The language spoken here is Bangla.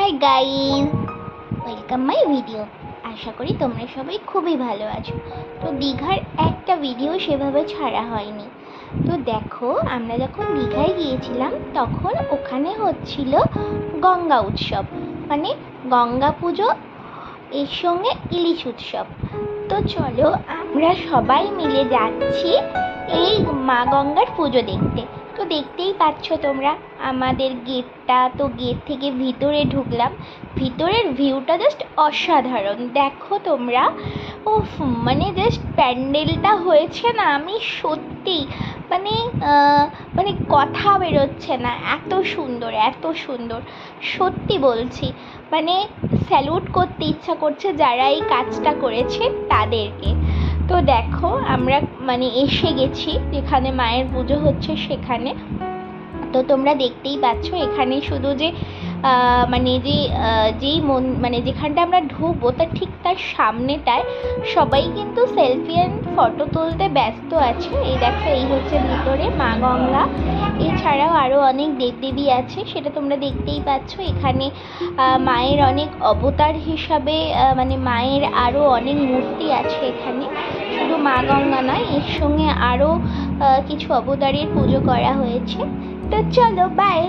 High guys, welcome my video. আশা করি তোমরা সবাই খুবই ভালো আছো। তো দীঘার একটা ভিডিও সেভাবে ছাড়া হয়নি। তো দেখো, আমরা যখন দীঘায় গিয়েছিলাম তখন ওখানে হচ্ছিল গঙ্গা উৎসব, মানে গঙ্গা পুজো, এর সঙ্গে ইলিশ উৎসব। তো চলো আমরা সবাই মিলে যাচ্ছি এই মা গঙ্গার পুজো দেখতে। তো দেখতেই পাচ্ছ তোমরা আমাদের গেটটা, তো গেট থেকে ভিতরে ঢুকলাম। ভিতরের ভিউটা জাস্ট অসাধারণ, দেখো তোমরা। ও মানে জাস্ট প্যান্ডেলটা হয়েছে না, আমি সত্যি মানে মানে কথা বেরোচ্ছে না, এত সুন্দর এত সুন্দর, সত্যি বলছি। মানে স্যালুট করতে ইচ্ছা করছে যারা এই কাজটা করেছে তাদেরকে। তো দেখো আমরা মানে এসে গেছি যেখানে মায়ের পুজো হচ্ছে সেখানে। তো তোমরা দেখতেই পাচ্ছ এখানে শুধু যে মানে যেই মানে যেখানটা আমরা ঢুকবো তার সামনেটায় সবাই কিন্তু সেলফি অ্যান্ড ফটো তুলতে ব্যস্ত আছে। এই দেখো, এই হচ্ছে ভিতরে মা গঙ্গা। এছাড়াও আরও অনেক দেবদেবী আছে, সেটা তোমরা দেখতেই পাচ্ছ। এখানে মায়ের অনেক অবতার হিসাবে মানে মায়ের আরও অনেক মূর্তি আছে এখানে, শুধু মা গঙ্গা নয়, এর সঙ্গে আরও কিছু অবতারের পুজো করা হয়েছে। তো চলো, বাই।